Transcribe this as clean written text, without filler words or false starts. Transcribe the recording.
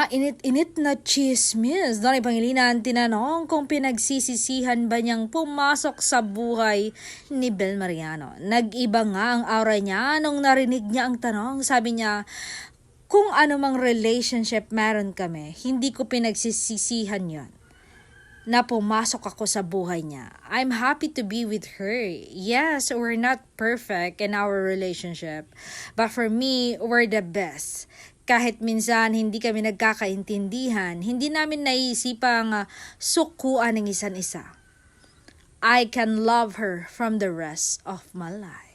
Mainit-init na chismis. Donay Pangilinan tinanong kung pinagsisisihan ba niyang pumasok sa buhay ni Bel Mariano. Nag-iba nga ang aura niya nung narinig niya ang tanong. Sabi niya, kung anumang relationship meron kami, hindi ko pinagsisisihan yon na pumasok ako sa buhay niya. I'm happy to be with her. Yes, we're not perfect in our relationship. But for me, we're the best. Kahit minsan hindi kami nagkakaintindihan, hindi namin naiisipang sukuan ng isa't isa. I can love her from the rest of my life.